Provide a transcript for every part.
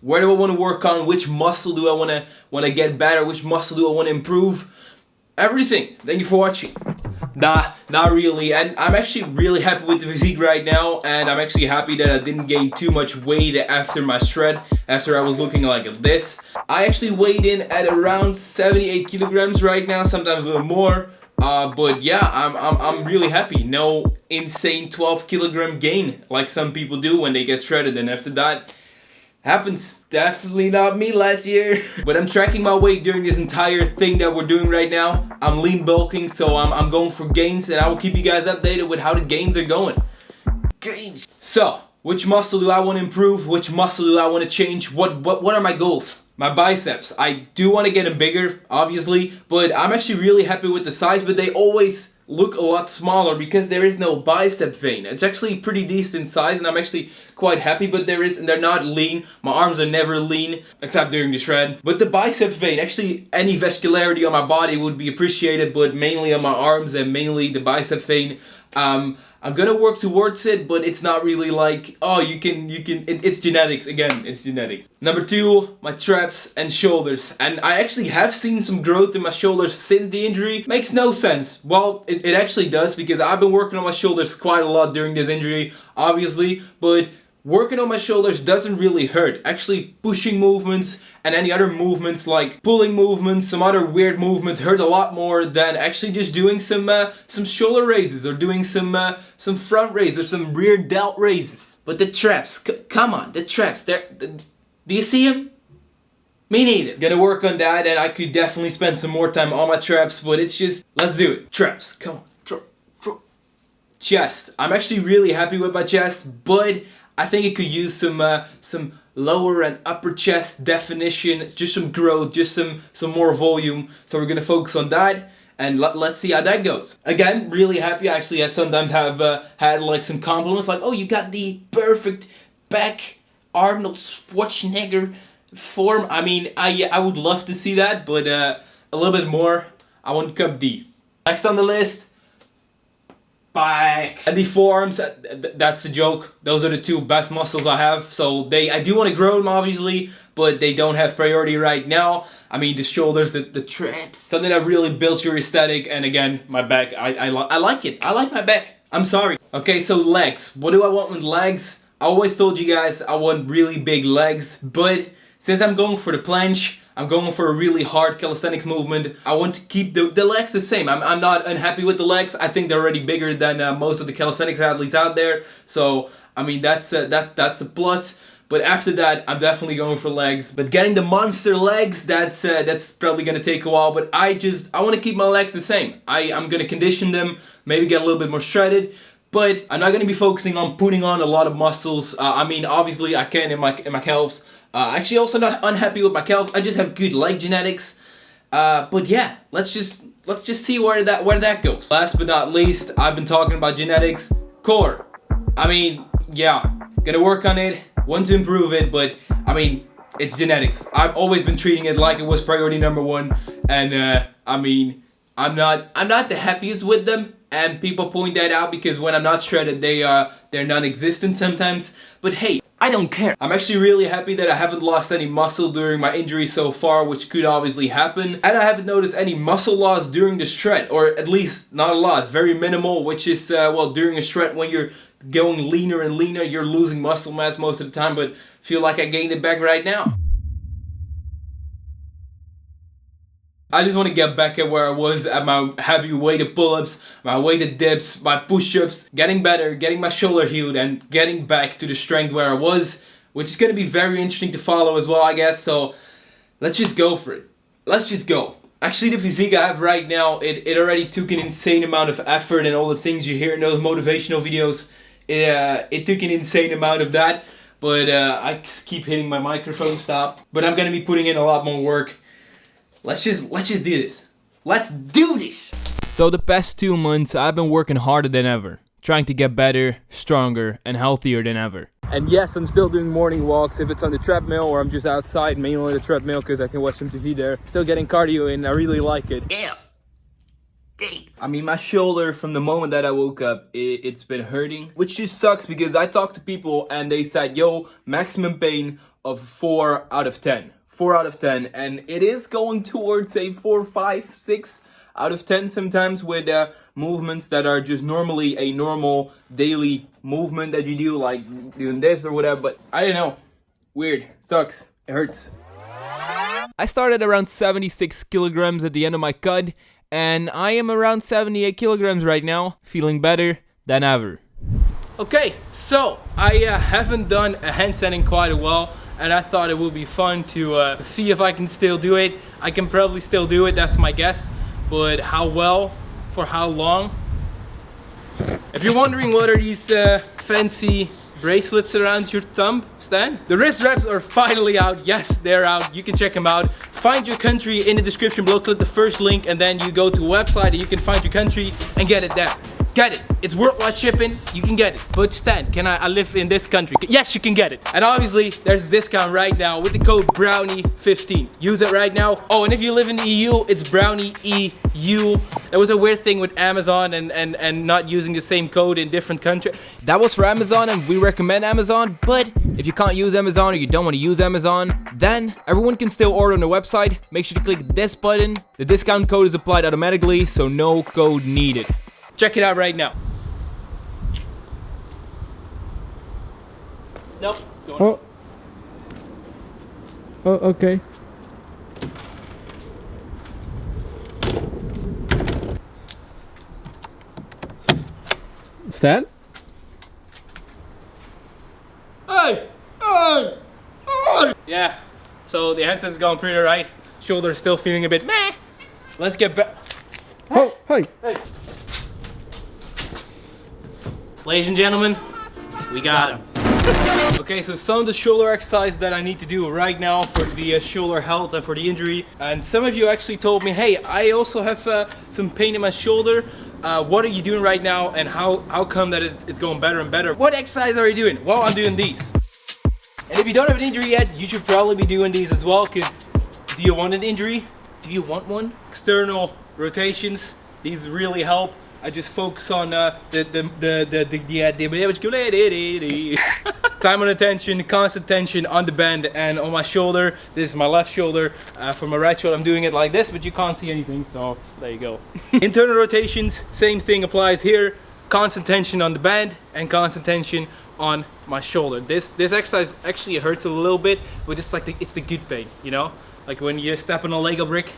Where do I want to work on? Which muscle do I want to get better? Which muscle do I want to improve? Everything. Thank you for watching. Nah, not really. And I'm actually really happy with the physique right now. And I'm actually happy that I didn't gain too much weight after my shred. After I was looking like this. I actually weighed in at around 78 kilograms right now. Sometimes a little more. But yeah, I'm really happy. No insane 12 kilogram gain like some people do when they get shredded. And after that, happens. Definitely not me last year. But I'm tracking my weight during this entire thing that we're doing right now. I'm lean bulking, so I'm going for gains, and I will keep you guys updated with how the gains are going. Gains. So, which muscle do I want to improve? Which muscle do I want to change? What are my goals? My biceps. I do want to get them bigger, obviously, but I'm actually really happy with the size, but they always look a lot smaller because there is no bicep vein. It's actually pretty decent size and I'm actually quite happy, but they're not lean. My arms are never lean except during the shred. But the bicep vein, actually any vascularity on my body would be appreciated, but mainly on my arms and mainly the bicep vein. I'm gonna work towards it, but it's not really like, oh, it's genetics. Again, it's genetics. Number 2, my traps and shoulders. And I actually have seen some growth in my shoulders since the injury. Makes no sense. Well, it actually does, because I've been working on my shoulders quite a lot during this injury, obviously, but working on my shoulders doesn't really hurt. Actually, pushing movements and any other movements like pulling movements, some other weird movements hurt a lot more than actually just doing some shoulder raises or doing some front raises or some rear delt raises. But the traps, come on, the traps, do you see them? Me neither. Gonna work on that, and I could definitely spend some more time on my traps, but it's just, let's do it. Traps, come on. Chest. I'm actually really happy with my chest, but I think it could use some lower and upper chest definition, just some growth, just some more volume. So we're gonna focus on that, and let's see how that goes. Again, really happy. Actually, I sometimes have had like some compliments, like, "Oh, you got the perfect back Arnold Schwarzenegger form." I mean, I would love to see that, but a little bit more. I want cup D. Next on the list. Back. And the forearms, that's a joke. Those are the 2 best muscles I have. So I do want to grow them, obviously, but they don't have priority right now. I mean, the shoulders, the traps, something that really builds your aesthetic. And again, my back, I like it. I like my back. I'm sorry. Okay, so legs. What do I want with legs? I always told you guys I want really big legs, but since I'm going for the planche, I'm going for a really hard calisthenics movement. I want to keep the legs the same. I'm not unhappy with the legs. I think they're already bigger than most of the calisthenics athletes out there. So, I mean, that's a plus. But after that, I'm definitely going for legs. But getting the monster legs, that's probably gonna take a while. But I want to keep my legs the same. I'm gonna condition them, maybe get a little bit more shredded. But I'm not gonna be focusing on putting on a lot of muscles. I mean, obviously I can in my calves. Actually, also not unhappy with my calves. I just have good leg genetics. But yeah, let's just see where that goes. Last but not least, I've been talking about genetics. Core. I mean, yeah, gonna work on it. Want to improve it, but I mean, it's genetics. I've always been treating it like it was priority number 1, and I mean, I'm not the happiest with them. And people point that out because when I'm not shredded, they're non-existent sometimes. But hey, I don't care. I'm actually really happy that I haven't lost any muscle during my injury so far, which could obviously happen. And I haven't noticed any muscle loss during the shred, or at least not a lot, very minimal, which is, well, during a shred when you're going leaner and leaner, you're losing muscle mass most of the time, but feel like I gained it back right now. I just want to get back at where I was at my heavy weighted pull-ups, my weighted dips, my push-ups, getting better, getting my shoulder healed, and getting back to the strength where I was, which is going to be very interesting to follow as well, I guess. So let's just go for it. Let's just go. Actually, the physique I have right now, it already took an insane amount of effort, and all the things you hear in those motivational videos, it took an insane amount of that. But I keep hitting my microphone, stop. But I'm going to be putting in a lot more work. Let's just do this. Let's do this! So the past 2 months, I've been working harder than ever. Trying to get better, stronger, and healthier than ever. And yes, I'm still doing morning walks if it's on the treadmill or I'm just outside, mainly on the treadmill because I can watch some TV there. Still getting cardio in, I really like it. Yeah. I mean, my shoulder from the moment that I woke up, it's been hurting. Which just sucks because I talked to people and they said, yo, maximum pain of 4 out of 10. 4 out of 10, and it is going towards a 4, 5, 6 out of 10 sometimes with movements that are just normally a normal daily movement that you do, like doing this or whatever. But I don't know, weird, sucks, it hurts. I started around 76 kilograms at the end of my cut, and I am around 78 kilograms right now, feeling better than ever. Okay, so I haven't done a handstand in quite a while, and I thought it would be fun to see if I can still do it. I can probably still do it, that's my guess, but how well, for how long? If you're wondering what are these fancy bracelets around your thumb, Stan? The wrist wraps are finally out. Yes, they're out. You can check them out. Find your country in the description below. Click the first link and then you go to a website and you can find your country and get it there. Get it. It's worldwide shipping. You can get it. But Stan, can I live in this country? Yes, you can get it. And obviously, there's a discount right now with the code Browney15. Use it right now. Oh, and if you live in the EU, it's Browney EU. There was a weird thing with Amazon and not using the same code in different countries. That was for Amazon, and we recommend Amazon. But if you can't use Amazon or you don't want to use Amazon, then everyone can still order on the website. Make sure to click this button. The discount code is applied automatically, so no code needed. Check it out right now. Nope. Oh, okay. Stan? Hey! Hey! Hey! Yeah, so the handstand's going pretty right. Shoulder's still feeling a bit meh. Let's get back. Oh, hey! Hey! Ladies and gentlemen, we got him. Okay, so some of the shoulder exercise that I need to do right now for the shoulder health and for the injury. And some of you actually told me, hey, I also have some pain in my shoulder. What are you doing right now, and how come that it's going better and better? What exercise are you doing? Well, I'm doing these. And if you don't have an injury yet, you should probably be doing these as well, because do you want an injury? Do you want one? External rotations, these really help. I just focus on time on attention, constant tension on the band and on my shoulder. This is my left shoulder. For my right shoulder, I'm doing it like this, but you can't see anything, so there you go. Internal rotations, same thing applies here. Constant tension on the band and constant tension on my shoulder. This exercise actually hurts a little bit, but it's like it's the good pain, you know, like when you step on a Lego brick.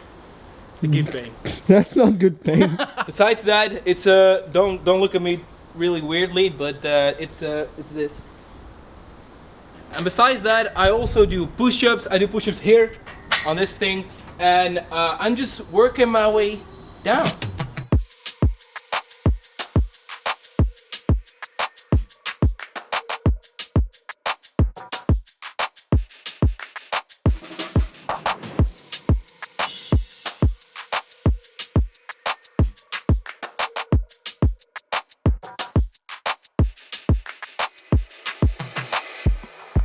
The good pain. That's not good pain. Besides that, it's don't look at me really weirdly, but it's this. And besides that, I also do push-ups. I do push-ups here on this thing, and I'm just working my way down.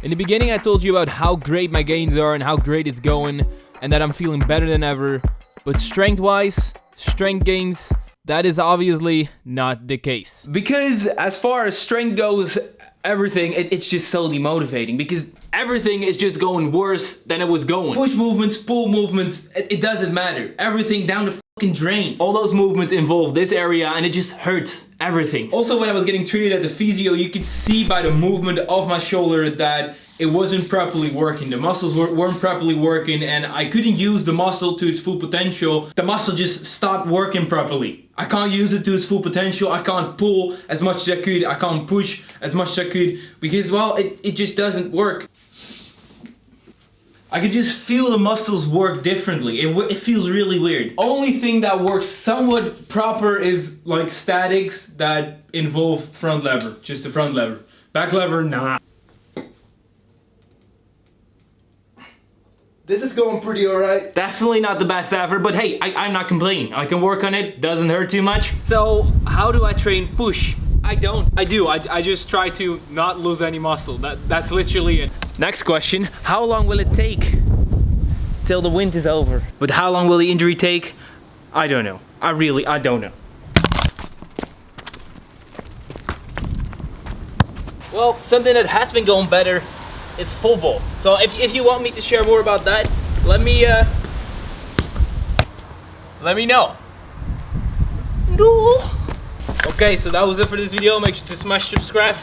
In the beginning, I told you about how great my gains are and how great it's going, and that I'm feeling better than ever. But strength-wise, strength gains, that is obviously not the case. Because as far as strength goes, everything, it's just so demotivating, because everything is just going worse than it was going. Push movements, pull movements, it doesn't matter. Everything down the fucking drain. All those movements involve this area and it just hurts everything. Also, when I was getting treated at the physio, you could see by the movement of my shoulder that it wasn't properly working. The muscles weren't properly working, and I couldn't use the muscle to its full potential. The muscle just stopped working properly. I can't use it to its full potential. I can't pull as much as I could. I can't push as much as I could because, well, it just doesn't work. I could just feel the muscles work differently. It feels really weird. Only thing that works somewhat proper is like statics that involve front lever, just the front lever. Back lever, nah. This is going pretty alright. Definitely not the best ever, but hey, I'm not complaining. I can work on it, doesn't hurt too much. So, how do I train push? I just try to not lose any muscle. That's literally it. Next question, how long will it take till the wind is over? But how long will the injury take? I don't know. I don't know. Well, something that has been going better it's football. So if you want me to share more about that, let me know. Okay, so that was it for this video. Make sure to smash subscribe,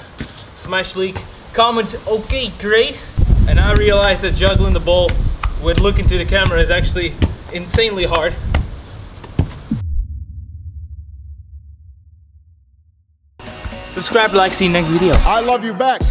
smash like, comment. Okay, great. And I realized that juggling the ball with looking to the camera is actually insanely hard. Subscribe, like, see you next video. I love you back.